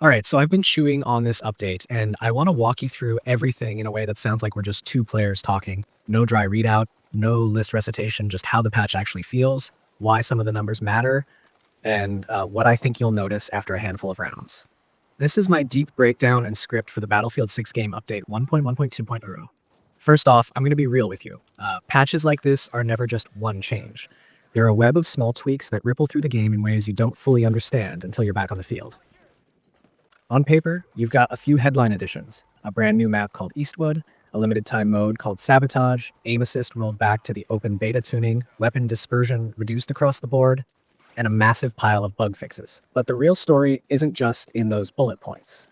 All right, so I've been chewing on this update, and I want to walk you through everything in a way that sounds like we're just two players talking. No dry readout, no list recitation, just how the patch actually feels, why some of the numbers matter, and what I think you'll notice after a handful of rounds. This is my deep breakdown and script for the Battlefield 6 game update 1.1.2.0. First off, I'm going to be real with you. Patches like this are never just one change. They're a web of small tweaks that ripple through the game in ways you don't fully understand until you're back on the field. On paper, you've got a few headline additions, a brand new map called Eastwood, a limited time mode called Sabotage, aim assist rolled back to the open beta tuning, weapon dispersion reduced across the board, and a massive pile of bug fixes. But the real story isn't just in those bullet points.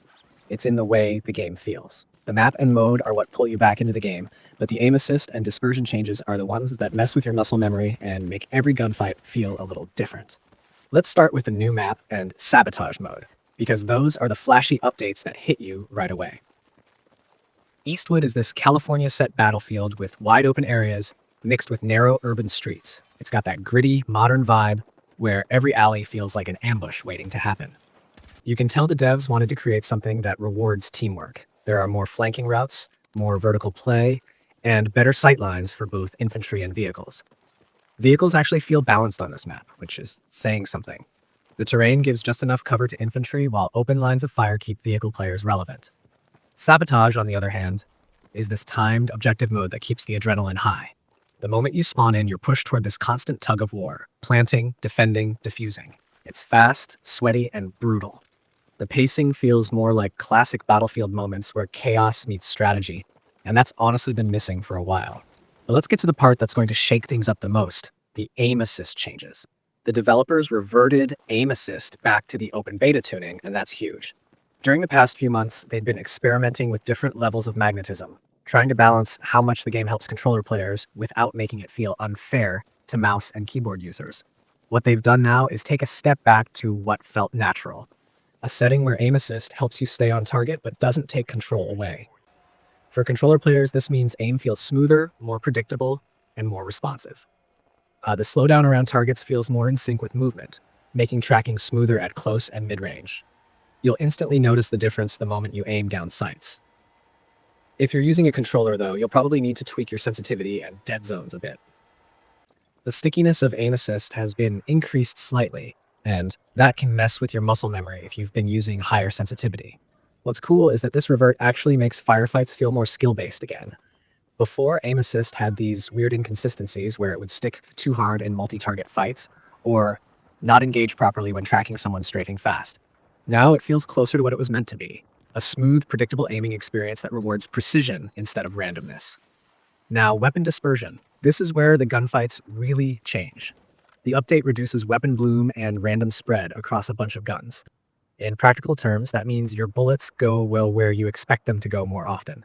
It's in the way the game feels. The map and mode are what pull you back into the game, but the aim assist and dispersion changes are the ones that mess with your muscle memory and make every gunfight feel a little different. Let's start with the new map and Sabotage mode, because those are the flashy updates that hit you right away. Eastwood is this California-set battlefield with wide-open areas mixed with narrow urban streets. It's got that gritty, modern vibe where every alley feels like an ambush waiting to happen. You can tell the devs wanted to create something that rewards teamwork. There are more flanking routes, more vertical play, and better sightlines for both infantry and vehicles. Vehicles actually feel balanced on this map, which is saying something. The terrain gives just enough cover to infantry, while open lines of fire keep vehicle players relevant. Sabotage, on the other hand, is this timed objective mode that keeps the adrenaline high. The moment you spawn in, you're pushed toward this constant tug of war, planting, defending, defusing. It's fast, sweaty, and brutal. The pacing feels more like classic Battlefield moments where chaos meets strategy, and that's honestly been missing for a while. But let's get to the part that's going to shake things up the most, the aim assist changes. The developers reverted aim assist back to the open beta tuning, and that's huge. During the past few months, they'd been experimenting with different levels of magnetism, trying to balance how much the game helps controller players without making it feel unfair to mouse and keyboard users. What they've done now is take a step back to what felt natural, a setting where aim assist helps you stay on target but doesn't take control away. For controller players, this means aim feels smoother, more predictable, and more responsive. The slowdown around targets feels more in sync with movement, making tracking smoother at close and mid-range. You'll instantly notice the difference the moment you aim down sights. If you're using a controller, though, you'll probably need to tweak your sensitivity and dead zones a bit. The stickiness of aim assist has been increased slightly, and that can mess with your muscle memory if you've been using higher sensitivity. What's cool is that this revert actually makes firefights feel more skill-based again. Before, aim assist had these weird inconsistencies where it would stick too hard in multi-target fights, or not engage properly when tracking someone strafing fast. Now it feels closer to what it was meant to be, a smooth, predictable aiming experience that rewards precision instead of randomness. Now, weapon dispersion. This is where the gunfights really change. The update reduces weapon bloom and random spread across a bunch of guns. In practical terms, that means your bullets go well where you expect them to go more often.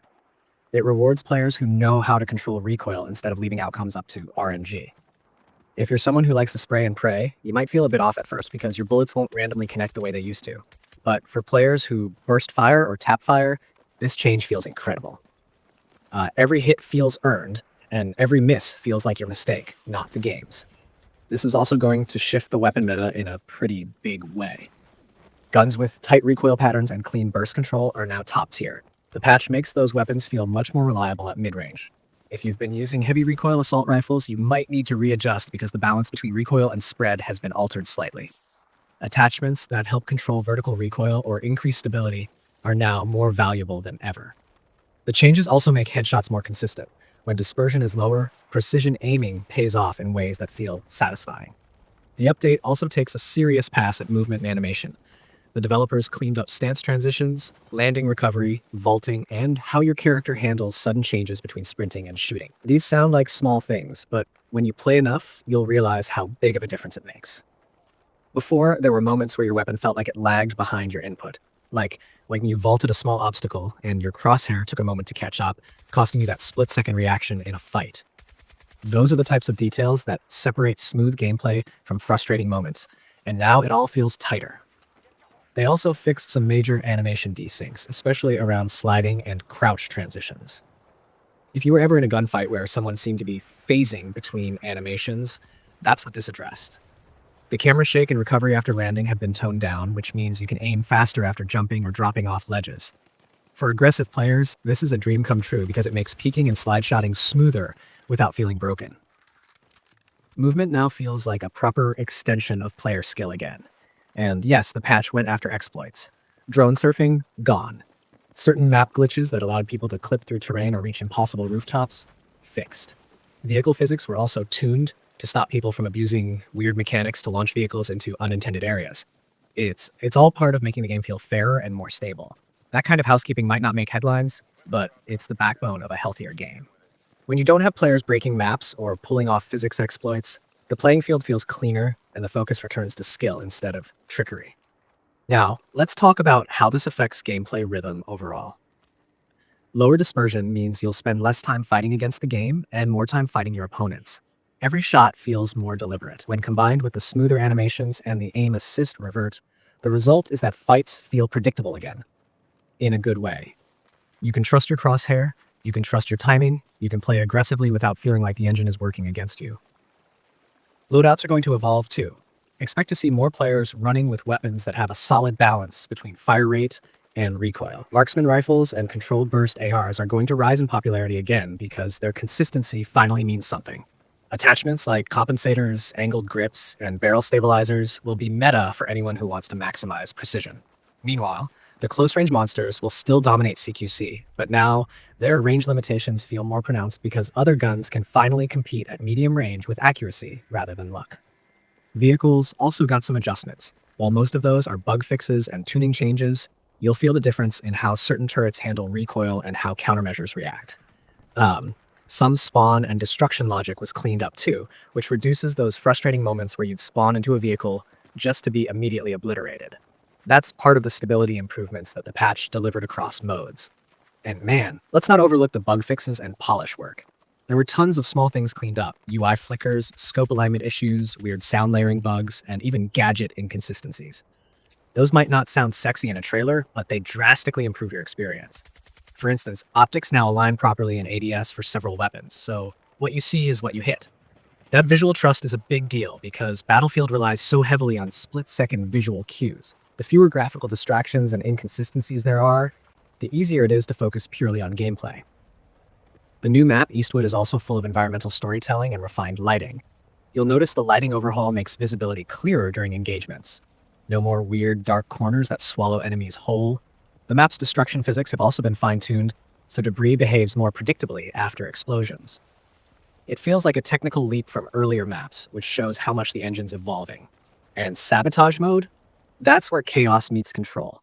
It rewards players who know how to control recoil instead of leaving outcomes up to RNG. If you're someone who likes to spray and pray, you might feel a bit off at first because your bullets won't randomly connect the way they used to. But for players who burst fire or tap fire, this change feels incredible. Every hit feels earned, and every miss feels like your mistake, not the game's. This is also going to shift the weapon meta in a pretty big way. Guns with tight recoil patterns and clean burst control are now top tier. The patch makes those weapons feel much more reliable at mid-range. If you've been using heavy recoil assault rifles, you might need to readjust because the balance between recoil and spread has been altered slightly. Attachments that help control vertical recoil or increase stability are now more valuable than ever. The changes also make headshots more consistent. When dispersion is lower, precision aiming pays off in ways that feel satisfying. The update also takes a serious pass at movement and animation. The developers cleaned up stance transitions, landing recovery, vaulting, and how your character handles sudden changes between sprinting and shooting. These sound like small things, but when you play enough, you'll realize how big of a difference it makes. Before, there were moments where your weapon felt like it lagged behind your input, like when you vaulted a small obstacle and your crosshair took a moment to catch up, costing you that split-second reaction in a fight. Those are the types of details that separate smooth gameplay from frustrating moments, and now it all feels tighter. They also fixed some major animation desyncs, especially around sliding and crouch transitions. If you were ever in a gunfight where someone seemed to be phasing between animations, that's what this addressed. The camera shake and recovery after landing have been toned down, which means you can aim faster after jumping or dropping off ledges. For aggressive players, this is a dream come true because it makes peeking and slide shotting smoother without feeling broken. Movement now feels like a proper extension of player skill again. And yes, the patch went after exploits. Drone surfing, gone. Certain map glitches that allowed people to clip through terrain or reach impossible rooftops, fixed. Vehicle physics were also tuned to stop people from abusing weird mechanics to launch vehicles into unintended areas. It's all part of making the game feel fairer and more stable. That kind of housekeeping might not make headlines, but it's the backbone of a healthier game. When you don't have players breaking maps or pulling off physics exploits, the playing field feels cleaner and the focus returns to skill instead of trickery. Now, let's talk about how this affects gameplay rhythm overall. Lower dispersion means you'll spend less time fighting against the game and more time fighting your opponents. Every shot feels more deliberate. When combined with the smoother animations and the aim assist revert, the result is that fights feel predictable again. In a good way. You can trust your crosshair, you can trust your timing, you can play aggressively without feeling like the engine is working against you. Loadouts are going to evolve too. Expect to see more players running with weapons that have a solid balance between fire rate and recoil. Marksman rifles and controlled burst ARs are going to rise in popularity again because their consistency finally means something. Attachments like compensators, angled grips, and barrel stabilizers will be meta for anyone who wants to maximize precision. Meanwhile, the close-range monsters will still dominate CQC, but now their range limitations feel more pronounced because other guns can finally compete at medium range with accuracy rather than luck. Vehicles also got some adjustments. While most of those are bug fixes and tuning changes, you'll feel the difference in how certain turrets handle recoil and how countermeasures react. Some spawn and destruction logic was cleaned up too, which reduces those frustrating moments where you'd spawn into a vehicle just to be immediately obliterated. That's part of the stability improvements that the patch delivered across modes. And man, let's not overlook the bug fixes and polish work. There were tons of small things cleaned up: UI flickers, scope alignment issues, weird sound layering bugs, and even gadget inconsistencies. Those might not sound sexy in a trailer, but they drastically improve your experience. For instance, optics now align properly in ADS for several weapons, so what you see is what you hit. That visual trust is a big deal because Battlefield relies so heavily on split-second visual cues. The fewer graphical distractions and inconsistencies there are, the easier it is to focus purely on gameplay. The new map, Eastwood, is also full of environmental storytelling and refined lighting. You'll notice the lighting overhaul makes visibility clearer during engagements. No more weird, dark corners that swallow enemies whole. The map's destruction physics have also been fine-tuned, so debris behaves more predictably after explosions. It feels like a technical leap from earlier maps, which shows how much the engine's evolving. And Sabotage mode? That's where chaos meets control.